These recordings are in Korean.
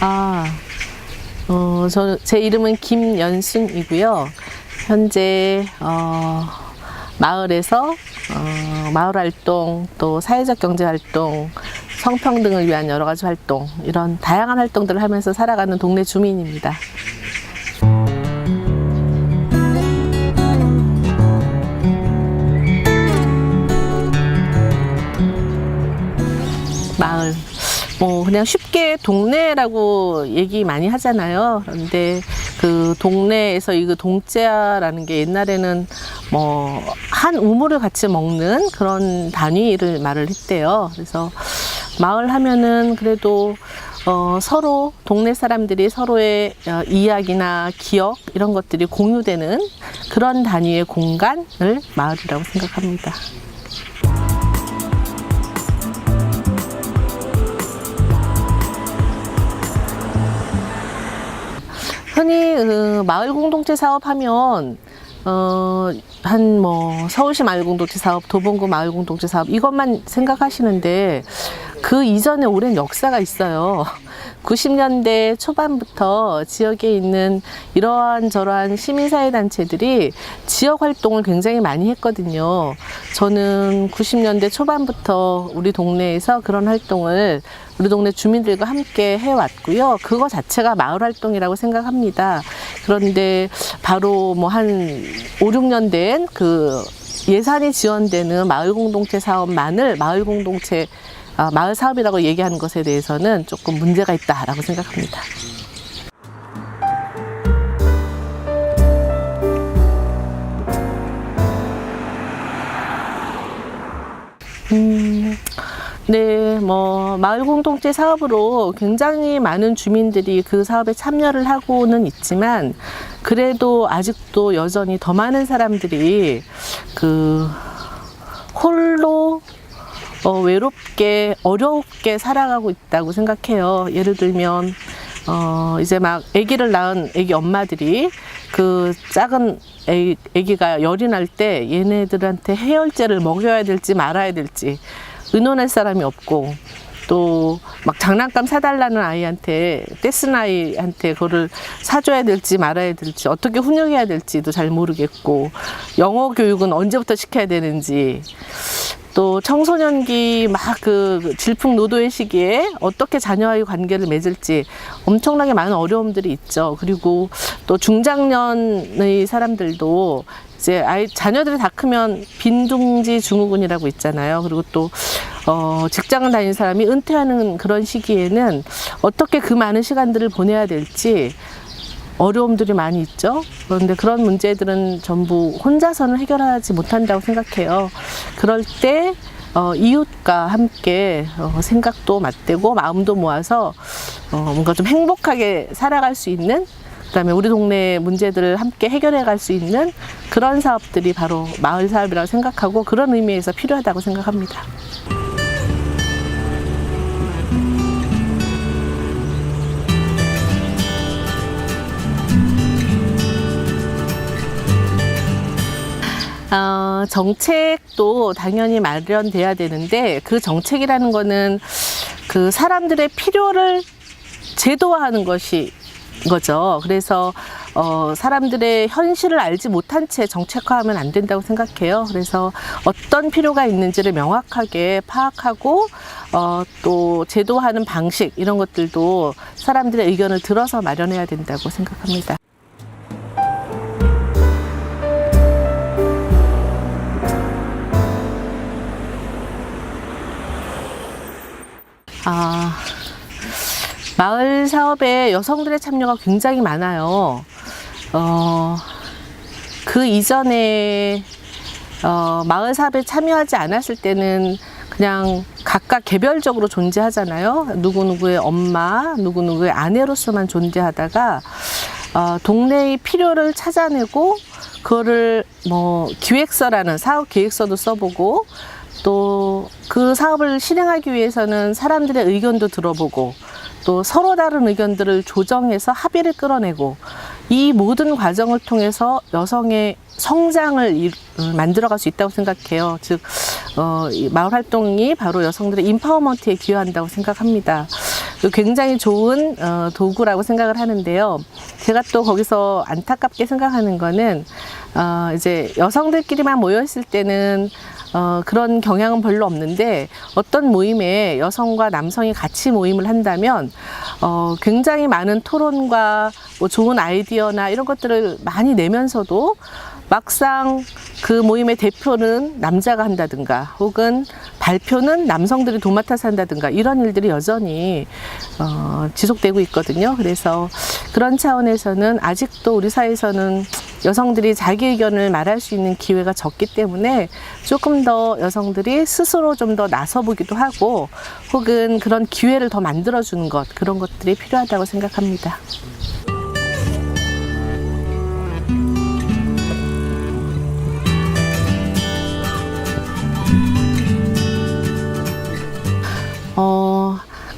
아, 제 이름은 김연순이고요. 현재, 마을에서, 마을 활동, 또 사회적 경제 활동, 성평등을 위한 여러 가지 활동, 이런 다양한 활동들을 하면서 살아가는 동네 주민입니다. 마을. 그냥 쉽게 동네라고 얘기 많이 하잖아요. 그런데 그 동네에서 이거 동자라는 게 옛날에는 한 우물을 같이 먹는 그런 단위를 말을 했대요. 그래서 마을 하면은 그래도 서로 동네 사람들이 서로의 이야기나 기억 이런 것들이 공유되는 그런 단위의 공간을 마을이라고 생각합니다. 흔히 마을 공동체 사업하면 서울시 마을 공동체 사업, 도봉구 마을 공동체 사업 이것만 생각하시는데 그 이전에 오랜 역사가 있어요. 90년대 초반부터 지역에 있는 이러한 저러한 시민사회단체들이 지역 활동을 굉장히 많이 했거든요. 저는 90년대 초반부터 우리 동네에서 그런 활동을 우리 동네 주민들과 함께 해왔고요. 그거 자체가 마을 활동이라고 생각합니다. 그런데 바로 한 5, 6년 된 그 예산이 지원되는 마을 공동체 사업만을 마을 사업이라고 얘기하는 것에 대해서는 조금 문제가 있다라고 생각합니다. 네, 마을 공동체 사업으로 굉장히 많은 주민들이 그 사업에 참여를 하고는 있지만, 그래도 아직도 여전히 더 많은 사람들이 홀로 외롭게 어렵게 살아가고 있다고 생각해요. 예를 들면 이제 막 아기를 낳은 아기 엄마들이 그 작은 아기가 열이 날 때 얘네들한테 해열제를 먹여야 될지 말아야 될지 의논할 사람이 없고, 또 막 장난감 사달라는 아이한테, 떼쓴 아이한테 그거를 사줘야 될지 말아야 될지, 어떻게 훈육해야 될지도 잘 모르겠고, 영어 교육은 언제부터 시켜야 되는지, 또 청소년기 막 질풍노도의 시기에 어떻게 자녀와의 관계를 맺을지 엄청나게 많은 어려움들이 있죠. 그리고 또 중장년의 사람들도 이제 자녀들이 다 크면 빈둥지 증후군이라고 있잖아요. 그리고 또 직장을 다니는 사람이 은퇴하는 그런 시기에는 어떻게 그 많은 시간들을 보내야 될지 어려움들이 많이 있죠. 그런데 그런 문제들은 전부 혼자서는 해결하지 못한다고 생각해요. 그럴 때 이웃과 함께 생각도 맞대고 마음도 모아서 뭔가 좀 행복하게 살아갈 수 있는, 그다음에 우리 동네 문제들을 함께 해결해 갈 수 있는 그런 사업들이 바로 마을 사업이라고 생각하고, 그런 의미에서 필요하다고 생각합니다. 정책도 당연히 마련돼야 되는데, 그 정책이라는 거는 그 사람들의 필요를 제도화하는 거죠. 그래서 사람들의 현실을 알지 못한 채 정책화하면 안 된다고 생각해요. 그래서 어떤 필요가 있는지를 명확하게 파악하고 또 제도화하는 방식, 이런 것들도 사람들의 의견을 들어서 마련해야 된다고 생각합니다. 마을 사업에 여성들의 참여가 굉장히 많아요. 그 이전에 마을 사업에 참여하지 않았을 때는 그냥 각각 개별적으로 존재하잖아요. 누구누구의 엄마, 누구누구의 아내로서만 존재하다가 동네의 필요를 찾아내고 그거를 기획서라는 사업 계획서도 써보고, 또 그 사업을 실행하기 위해서는 사람들의 의견도 들어보고, 또 서로 다른 의견들을 조정해서 합의를 끌어내고, 이 모든 과정을 통해서 여성의 성장을 만들어갈 수 있다고 생각해요. 즉 이 마을 활동이 바로 여성들의 인파워먼트에 기여한다고 생각합니다. 굉장히 좋은 도구라고 생각을 하는데요. 제가 또 거기서 안타깝게 생각하는 거는 이제 여성들끼리만 모여 있을 때는 그런 경향은 별로 없는데 어떤 모임에 여성과 남성이 같이 모임을 한다면 굉장히 많은 토론과 뭐 좋은 아이디어나 이런 것들을 많이 내면서도 막상 그 모임의 대표는 남자가 한다든가 혹은 발표는 남성들이 도맡아서 한다든가 이런 일들이 여전히 지속되고 있거든요. 그래서 그런 차원에서는 아직도 우리 사회에서는 여성들이 자기 의견을 말할 수 있는 기회가 적기 때문에 조금 더 여성들이 스스로 좀 더 나서보기도 하고 혹은 그런 기회를 더 만들어주는 것, 그런 것들이 필요하다고 생각합니다.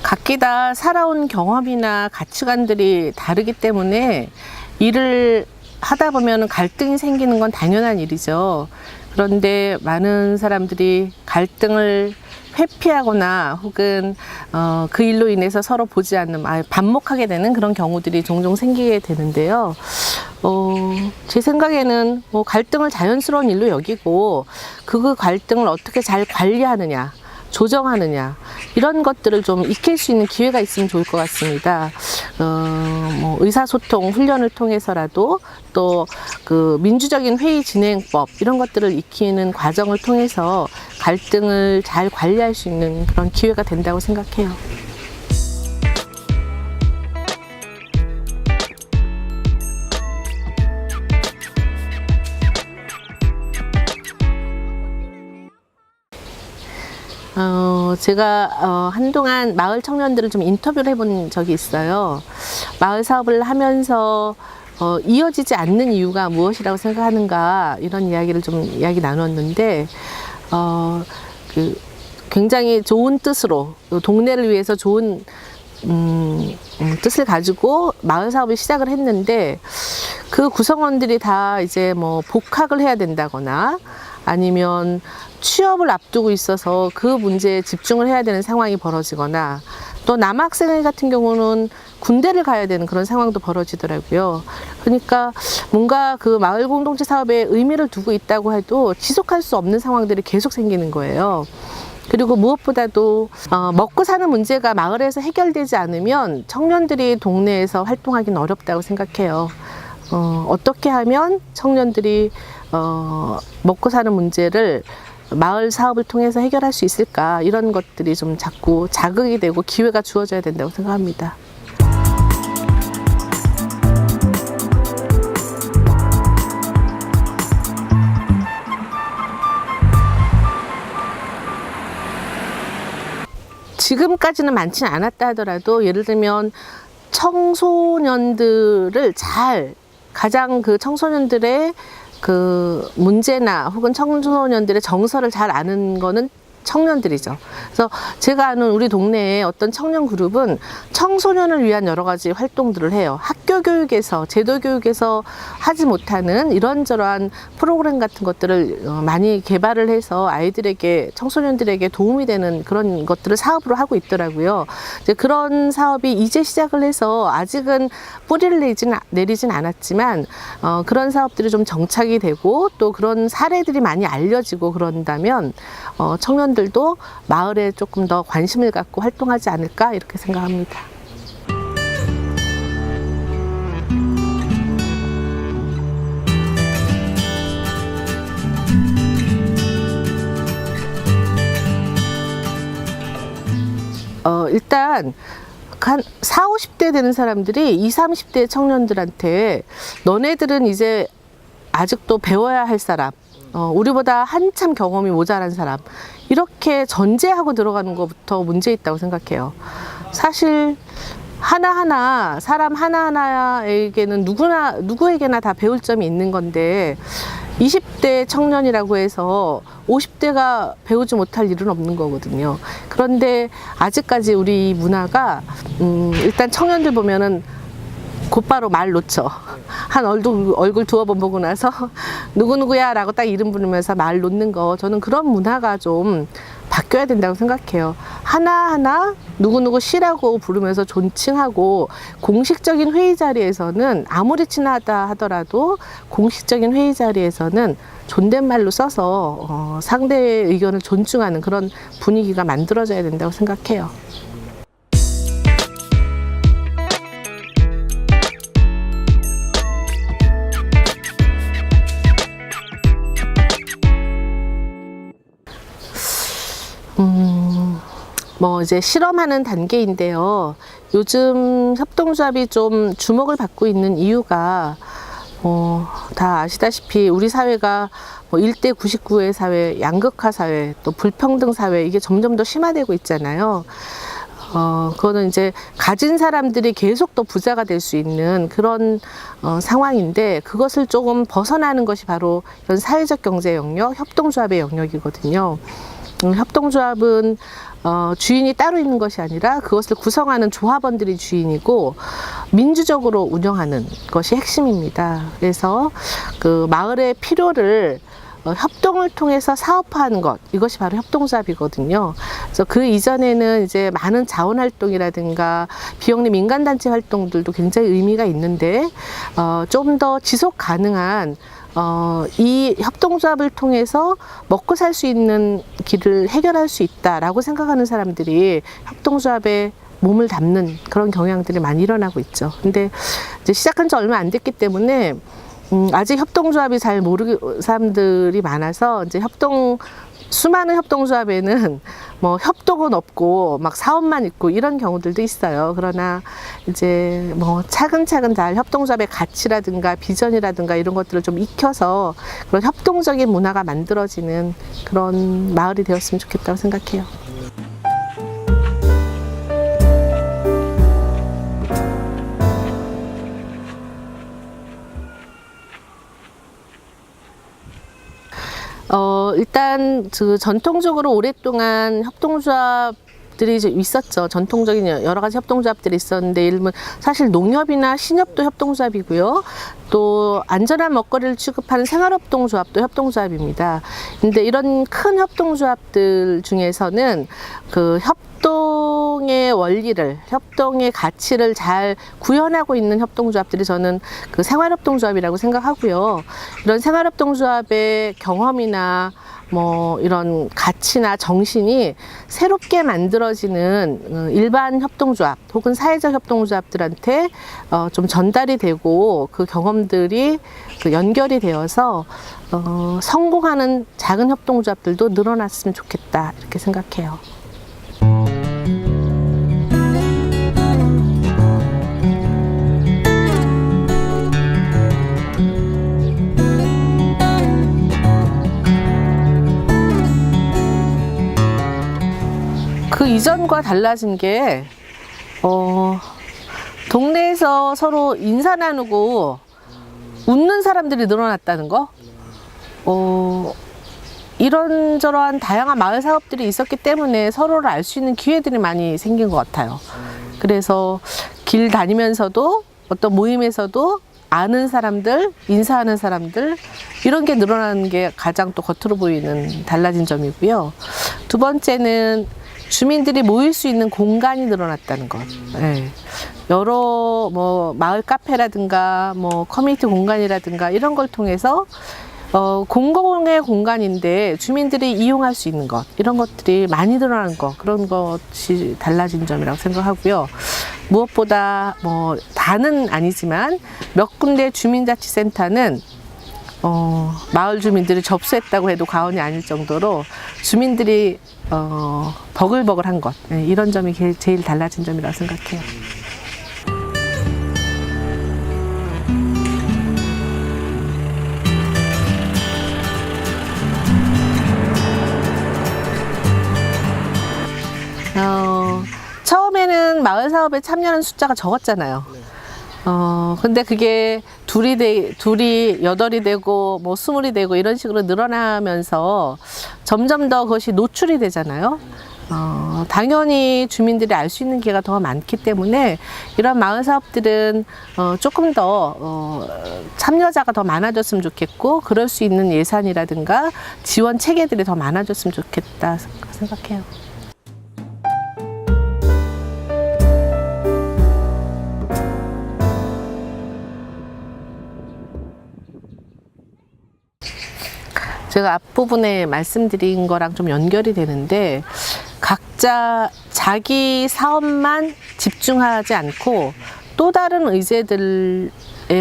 각기 다 살아온 경험이나 가치관들이 다르기 때문에 일을 하다 보면 갈등이 생기는 건 당연한 일이죠. 그런데 많은 사람들이 갈등을 회피하거나 혹은 그 일로 인해서 서로 보지 않는, 반목하게 되는 그런 경우들이 종종 생기게 되는데요. 제 생각에는 뭐 갈등을 자연스러운 일로 여기고 그 갈등을 어떻게 잘 관리하느냐, 조정하느냐, 이런 것들을 좀 익힐 수 있는 기회가 있으면 좋을 것 같습니다. 뭐 의사소통 훈련을 통해서라도 또 그 민주적인 회의 진행법 이런 것들을 익히는 과정을 통해서 갈등을 잘 관리할 수 있는 그런 기회가 된다고 생각해요. 제가 한동안 마을 청년들을 좀 인터뷰를 해본 적이 있어요. 마을 사업을 하면서 이어지지 않는 이유가 무엇이라고 생각하는가, 이런 이야기를 좀 이야기 나눴는데 굉장히 좋은 뜻으로 동네를 위해서 좋은 뜻을 가지고 마을 사업을 시작을 했는데 그 구성원들이 다 이제 뭐 복학을 해야 된다거나 아니면 취업을 앞두고 있어서 그 문제에 집중을 해야 되는 상황이 벌어지거나 또 남학생 같은 경우는 군대를 가야 되는 그런 상황도 벌어지더라고요. 그러니까 뭔가 그 마을 공동체 사업에 의미를 두고 있다고 해도 지속할 수 없는 상황들이 계속 생기는 거예요. 그리고 무엇보다도 먹고 사는 문제가 마을에서 해결되지 않으면 청년들이 동네에서 활동하기는 어렵다고 생각해요. 어떻게 하면 청년들이 먹고 사는 문제를 마을 사업을 통해서 해결할 수 있을까, 이런 것들이 좀 자꾸 자극이 되고 기회가 주어져야 된다고 생각합니다. 지금까지는 많지는 않았다 하더라도 예를 들면 청소년들을 가장 그 청소년들의 그 문제나 혹은 청소년들의 정서를 잘 아는 거는 청년들이죠. 그래서 제가 아는 우리 동네에 어떤 청년 그룹은 청소년을 위한 여러 가지 활동들을 해요. 학교 교육에서, 제도 교육에서 하지 못하는 이런저런 프로그램 같은 것들을 많이 개발을 해서 아이들에게, 청소년들에게 도움이 되는 그런 것들을 사업으로 하고 있더라고요. 이제 그런 사업이 이제 시작을 해서 아직은 뿌리를 내리진 않았지만 그런 사업들이 좀 정착이 되고 또 그런 사례들이 많이 알려지고 그런다면 청년들도 마을에 조금 더 관심을 갖고 활동하지 않을까, 이렇게 생각합니다. 일단 한 40, 50대 되는 사람들이 20, 30대 청년들한테 너네들은 이제 아직도 배워야 할 사람, 우리보다 한참 경험이 모자란 사람, 이렇게 전제하고 들어가는 것부터 문제 있다고 생각해요. 사실 하나하나, 사람 하나하나에게는 누구에게나 다 배울 점이 있는 건데 20대 청년이라고 해서 50대가 배우지 못할 일은 없는 거거든요. 그런데 아직까지 우리 문화가 일단 청년들 보면은 곧바로 말 놓죠. 한 얼굴 두어 번 보고 나서 누구누구야 라고 딱 이름 부르면서 말 놓는 거, 저는 그런 문화가 좀 바뀌어야 된다고 생각해요. 하나하나 누구누구 씨라고 부르면서 존칭하고, 공식적인 회의 자리에서는 아무리 친하다 하더라도 공식적인 회의 자리에서는 존댓말로 써서 상대의 의견을 존중하는 그런 분위기가 만들어져야 된다고 생각해요. 뭐 이제 실험하는 단계인데요. 요즘 협동조합이 좀 주목을 받고 있는 이유가 다 아시다시피 우리 사회가 뭐 1대 99의 사회, 양극화 사회, 또 불평등 사회, 이게 점점 더 심화되고 있잖아요. 그거는 이제 가진 사람들이 계속 더 부자가 될 수 있는 그런 상황인데, 그것을 조금 벗어나는 것이 바로 이런 사회적 경제 영역, 협동조합의 영역이거든요. 협동조합은 주인이 따로 있는 것이 아니라 그것을 구성하는 조합원들이 주인이고 민주적으로 운영하는 것이 핵심입니다. 그래서 그 마을의 필요를 협동을 통해서 사업화하는 것, 이것이 바로 협동조합이거든요. 그래서 그 이전에는 이제 많은 자원활동이라든가 비영리 민간단체 활동들도 굉장히 의미가 있는데, 좀 더 지속 가능한 이 협동조합을 통해서 먹고 살 수 있는 길을 해결할 수 있다라고 생각하는 사람들이 협동조합에 몸을 담는 그런 경향들이 많이 일어나고 있죠. 근데 이제 시작한 지 얼마 안 됐기 때문에 아직 협동조합이 잘 모르는 사람들이 많아서, 이제 수많은 협동조합에는 뭐 협동은 없고 막 사업만 있고 이런 경우들도 있어요. 그러나 이제 뭐 차근차근 잘 협동조합의 가치라든가 비전이라든가 이런 것들을 좀 익혀서 그런 협동적인 문화가 만들어지는 그런 마을이 되었으면 좋겠다고 생각해요. 일단 전통적으로 오랫동안 협동조합들이 있었죠. 전통적인 여러 가지 협동조합들이 있었는데, 예를 들면 사실 농협이나 신협도 협동조합이고요. 또 안전한 먹거리를 취급하는 생활협동조합도 협동조합입니다. 근데 이런 큰 협동조합들 중에서는 그 협동의 원리를, 협동의 가치를 잘 구현하고 있는 협동조합들이 저는 그 생활협동조합이라고 생각하고요. 이런 생활협동조합의 경험이나 뭐 이런 가치나 정신이 새롭게 만들어지는 일반 협동조합 혹은 사회적 협동조합들한테 좀 전달이 되고, 그 경험들이 그 연결이 되어서 성공하는 작은 협동조합들도 늘어났으면 좋겠다, 이렇게 생각해요. 그 이전과 달라진 게 동네에서 서로 인사 나누고 웃는 사람들이 늘어났다는 거. 이런저런 다양한 마을 사업들이 있었기 때문에 서로를 알 수 있는 기회들이 많이 생긴 것 같아요. 그래서 길 다니면서도 어떤 모임에서도 아는 사람들, 인사하는 사람들, 이런 게 늘어나는 게 가장 또 겉으로 보이는 달라진 점이고요. 두 번째는 주민들이 모일 수 있는 공간이 늘어났다는 것. 네. 여러 뭐 마을 카페라든가 뭐 커뮤니티 공간이라든가 이런 걸 통해서 공공의 공간인데 주민들이 이용할 수 있는 것, 이런 것들이 많이 늘어나는 것, 그런 것이 달라진 점이라고 생각하고요. 무엇보다 뭐 다는 아니지만 몇 군데 주민자치센터는 마을 주민들이 접수했다고 해도 과언이 아닐 정도로 주민들이 버글버글한 것, 이런 점이 제일 달라진 점이라고 생각해요. 처음에는 마을 사업에 참여하는 숫자가 적었잖아요. 근데 그게 둘이 여덟이 되고 뭐 20이 되고 이런 식으로 늘어나면서 점점 더 그것이 노출이 되잖아요. 당연히 주민들이 알 수 있는 기회가 더 많기 때문에 이런 마을 사업들은 조금 더 참여자가 더 많아졌으면 좋겠고, 그럴 수 있는 예산이라든가 지원 체계들이 더 많아졌으면 좋겠다 생각해요. 제가 앞부분에 말씀드린 거랑 좀 연결이 되는데, 각자 자기 사업만 집중하지 않고 또 다른 의제들에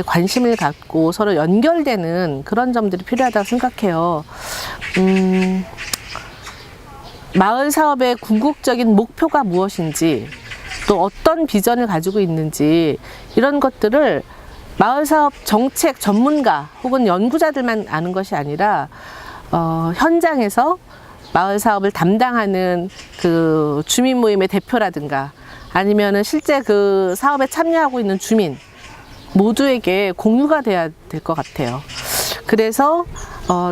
관심을 갖고 서로 연결되는 그런 점들이 필요하다고 생각해요. 마을 사업의 궁극적인 목표가 무엇인지, 또 어떤 비전을 가지고 있는지, 이런 것들을 마을 사업 정책 전문가 혹은 연구자들만 아는 것이 아니라 현장에서 마을 사업을 담당하는 그 주민 모임의 대표라든가 아니면은 실제 그 사업에 참여하고 있는 주민 모두에게 공유가 돼야 될 것 같아요. 그래서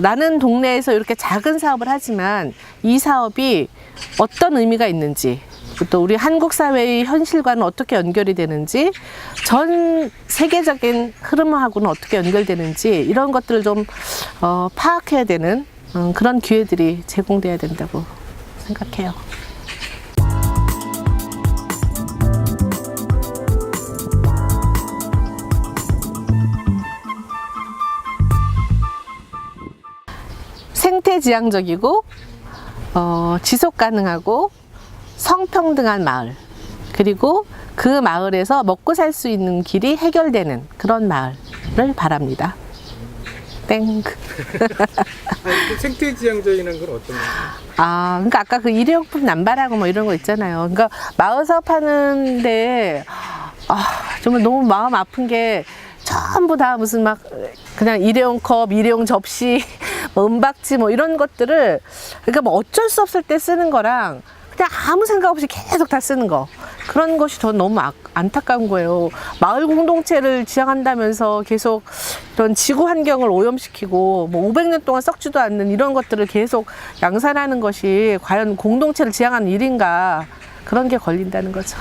나는 동네에서 이렇게 작은 사업을 하지만 이 사업이 어떤 의미가 있는지, 또 우리 한국 사회의 현실과는 어떻게 연결이 되는지, 전 세계적인 흐름하고는 어떻게 연결되는지, 이런 것들을 좀 파악해야 되는 그런 기회들이 제공돼야 된다고 생각해요. 생태지향적이고 지속가능하고 성평등한 마을, 그리고 그 마을에서 먹고 살 수 있는 길이 해결되는 그런 마을을 바랍니다. 땡. 아니, 생태지향적인 건 어떤 거예요? 그러니까 아까 그 일회용품 남발하고 뭐 이런 거 있잖아요. 그러니까 마을 사업하는데 정말 너무 마음 아픈 게 전부 다 무슨 막 그냥 일회용 컵, 일회용 접시, 뭐 은박지 뭐 이런 것들을, 그러니까 뭐 어쩔 수 없을 때 쓰는 거랑 그냥 아무 생각 없이 계속 다 쓰는 거, 그런 것이 전 너무 안타까운 거예요. 마을 공동체를 지향한다면서 계속 이런 지구 환경을 오염시키고 뭐 500년 동안 썩지도 않는 이런 것들을 계속 양산하는 것이 과연 공동체를 지향하는 일인가, 그런 게 걸린다는 거죠.